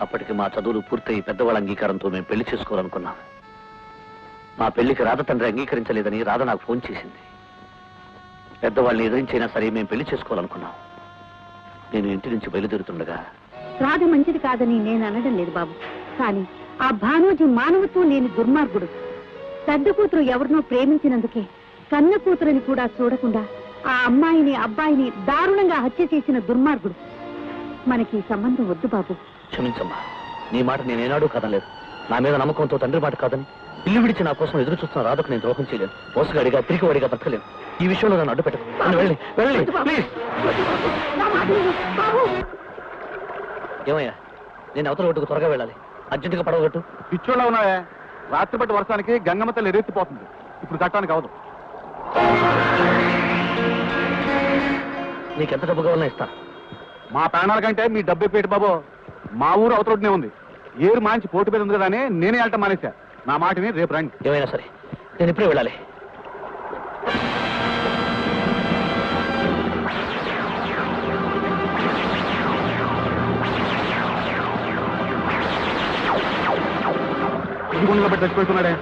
అప్పటికి మా చదువులు పూర్తయి పెద్దవాళ్ళ అంగీకారంతో మేము పెళ్లి చేసుకోవాలనుకున్నాం. మా పెళ్లికి రాధ తండ్రి అంగీకరించలేదని రాధ నాకు ఫోన్ చేసింది. పెద్దవాళ్ళని ఎదిరించైనా సరే మేము పెళ్లి చేసుకోవాలనుకున్నాం. నేను ఇంటి నుంచి బయలుదేరుతుండగా రాధ మంచిది కాదని నేను అనడం లేదు బాబు. కానీ ఆ భానోజీ మానవత్వం లేని దుర్మార్గుడు. పెద్ద కూతురు ఎవరినో ప్రేమించినందుకే కన్న కూతురని కూడా చూడకుండా ఆ అమ్మాయిని అబ్బాయిని దారుణంగా హత్య చేసిన దుర్మార్గుడు. మనకి సంబంధం వద్దు బాబు. క్షమించమ్మా, నీ మాట నేనేనాడూ కాదనలేదు. నా మీద నమ్మకంతో తండ్రి మాట కాదని ఇల్లు విడిచి నా కోసం ఎదురు చూస్తున్న రాధకు నేను ద్రోహం చేయలేను. మోసగాడిగా పిరికివాడిగా బతకలేను. ఈ విషయంలో నన్ను అడ్డు పెట్టకు. వెళ్ళి వెళ్ళి ప్లీజ్. ఏమయ్యా, నేను అవతల ఒడ్డుకు త్వరగా వెళ్ళాలి. అర్జెంటుగా పడవగట్టు. పిచ్చోళ్ళ ఉన్నాయా? రాత్రిపట్టి వర్షానికి గంగమ్మ తల్లి ఎరెత్తిపోతుంది. ఇప్పుడు కట్టడానికి అవదు. నీకెంత డబ్బు కావాలన్నా ఇస్తా. మా ప్రాణాల కంటే మీ డబ్బు పేట బాబు. మా ఊరు అవతలనే ఉంది. ఏరు మాంచి పోటీ మీద ఉంది కదా అని నేనే వెళ్ళటం మానేశా. నా మాటని రేపు రండి. ఏమైనా సరే నేను ఇప్పుడే వెళ్ళాలి. గుండెలో పెట్టి చచ్చిపోతున్నాడే.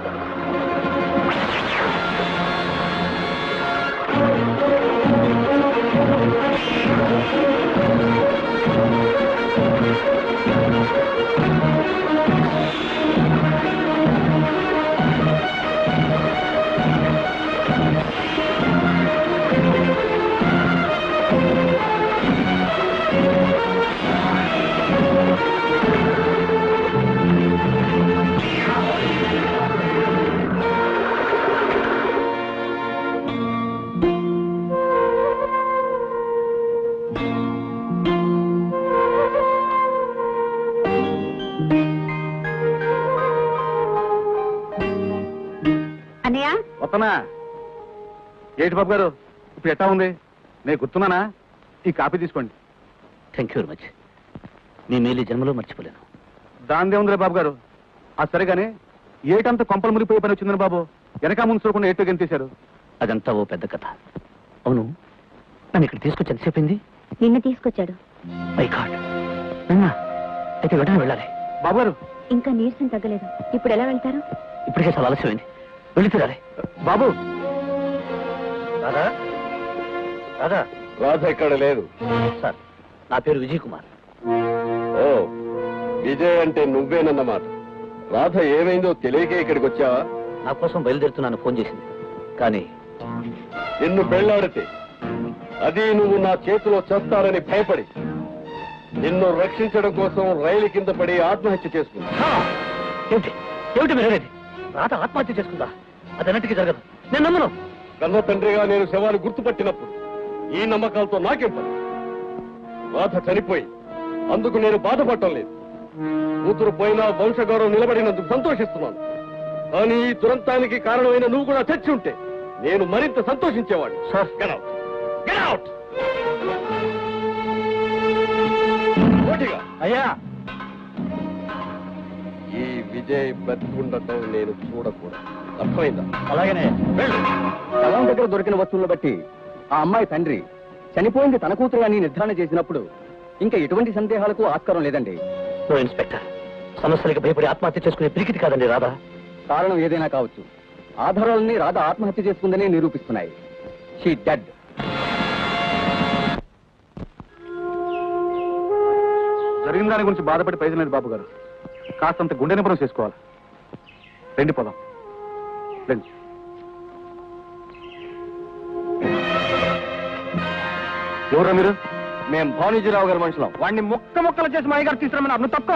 వస్తానా? ఏంటి బాబు గారు ఇప్పుడు ఎట్టా ఉంది? నేను గుర్తున్నానా? ఈ కాపీ తీసుకోండి. Thank you very much. మీ మేలు జన్మలో మర్చిపోలేను. దానిదే ఉందిలే బాబు గారు. అది సరేగానే ఏటంత కొంపలు మురిపోయే పని వచ్చిందని బాబు వెనక ముందు చూడకుండా ఏటో గెంతేశారు. అదంతా ఓ పెద్ద కథ. అవును, నన్ను ఇక్కడ తీసుకొచ్చి ఎంతసేపింది? నిన్ను తీసుకొచ్చాడు. మై గాడ్, నిన్న అయితే వెంటనే వెళ్ళాలి. బాబు గారు ఇంకా నీరసం తగ్గలేదు. ఇప్పుడు ఎలా వెళ్తారు? ఇప్పటికే చాలా ఆలస్యమైంది. వెళ్ళి తీరాలి. బాబు. రాధా, రాధా. రాధ ఇక్కడ లేదు సార్, నా పేరు విజయ్ కుమార్. ఓ, విజయ్ అంటే నువ్వేనన్నమాట. రాధ ఏమైందో తెలియకే ఇక్కడికి వచ్చావా? నా కోసం బయలుదేరుతున్నాను ఫోన్ చేసింది. కానీ నిన్ను పెళ్లాడితే అది నువ్వు నా చేతిలో చేస్తానని భయపడి నిన్ను రక్షించడం కోసం రైలు కింద పడి ఆత్మహత్య చేసుకుంది. ఏమిటి ఏమిటి మీరు అనేది? రాధ ఆత్మహత్య చేసుకుందా? అదన్నిటికీ జరగదు. నేను నమ్మను. కన్న తండ్రిగా నేను శవాన్ని గుర్తుపట్టినప్పుడు ఈ నమ్మకాలతో నాకేం పని? రాధ చనిపోయి అందుకు నేను బాధపడటం లేదు. కూతురు పోయినా వంశగౌరవం నిలబడినందుకు సంతోషిస్తున్నాను. కానీ ఈ దురంతానికి కారణమైన నువ్వు కూడా చచ్చి ఉంటే నేను మరింత సంతోషించేవాడు. Sir, Get out! అయ్యా, ఈ విజయ్ బతికుండటం నేను చూడకూడదు. అర్థమైందా? అలాగనే శవం దగ్గర దొరికిన వస్తువులను బట్టి ఆ అమ్మాయి తండ్రి చనిపోయింది తన కూతురు అని నిర్ధారణ చేసినప్పుడు ఇంకా ఎటువంటి సందేహాలకు ఆస్కారం లేదండి. నో ఇన్స్పెక్టర్, సమస్యలకు భయపడి ఆత్మహత్య చేసుకునే పిరికిది కాదండి రాధ. కారణం ఏదైనా కావచ్చు. ఆధారాలన్నీ రాధ ఆత్మహత్య చేసుకుందని నిరూపిస్తున్నాయి. She did. జరిగిన దాని గురించి బాధపడి ప్రయోజనం లేదు బాబు గారు. కాస్తంత గుండె నిపుణం చేసుకోవాలి. రండి పోదాం. రండి. ఎవరా మీరు? మేము భానుజీరావు గారి మనుషులం. వాడిని ముక్క ముక్కలు చేసి మా గారు తీసుకురమని అన్ను తప్ప.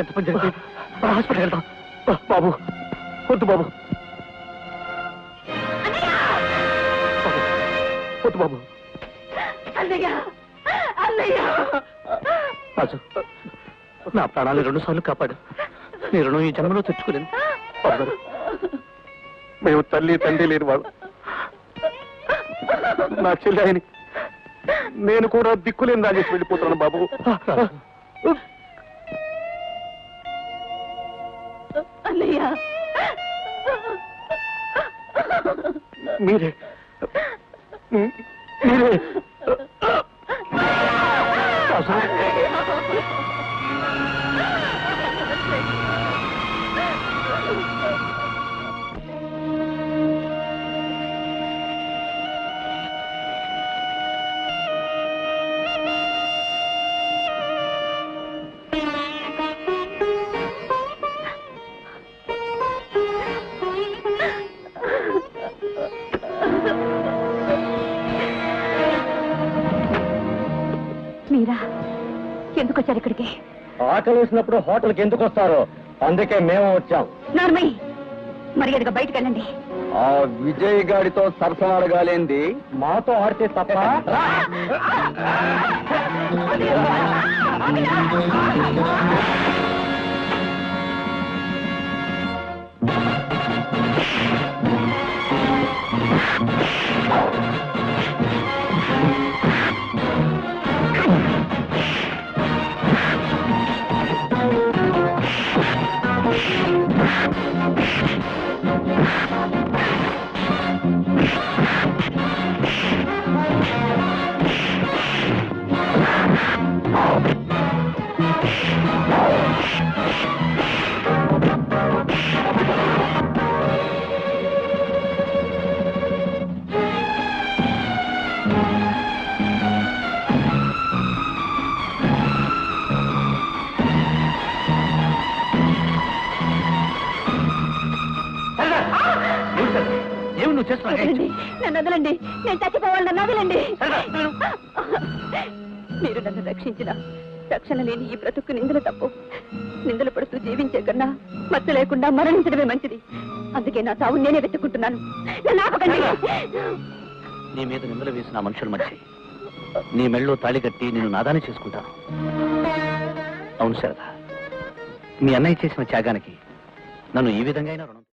ఎంత పని జరిగింది? హాస్పిటల్ వెళ్దాం. బాబు వద్దు బాబు, వద్దు బాబు. రాజు, నా ప్రాణాలు 2 సార్లు కాపాడు. నీ రుణం ఈ జన్మలో తెచ్చుకోలేను. మేము తల్లి తండ్రి లేని వాళ్ళు. నా చెల్లి ఆయన నేను కూడా దిక్కులేని రాజేసి వెళ్ళిపోతున్నాను బాబు. మీరే మీరే మీరా ఎందుకు వచ్చారు ఇక్కడికి? ఆకలి వేసినప్పుడు హోటల్కి ఎందుకు వస్తారు? అందుకే మేము వచ్చాం. నార్మల్ మర్యాదగా బయటకు వెళ్ళండి. ఆ విజయ్ గాడితో సరసమాడగాలేంది, మాతో ఆడితే తప్ప. ఏమి నువ్వు చేస్తున్నావు? నన్ను వదలండి, నేను చచ్చిపోవాలి, నన్ను వదలండి. మీరు నన్ను రక్షించిన రక్షణ లేని ఈ బ్రతుకు నిందలు తప్పు. నిందలు పడుతూ జీవించే కన్నా మచ్చ లేకుండా మరణించడమే మంచిది. అందుకే నా సావు నేనే వెతుక్కుంటున్నాను. నన్ను ఆపకండి. నీ మీద నిందలు వేసిన మనుషుల మధ్య నీ మెళ్ళో తాళి కట్టి నేను నాదాన్ని చేసుకుంటాను. అవును శారద, మీ అన్నయ్య చేసిన త్యాగానికి నన్ను ఈ విధంగా రుణం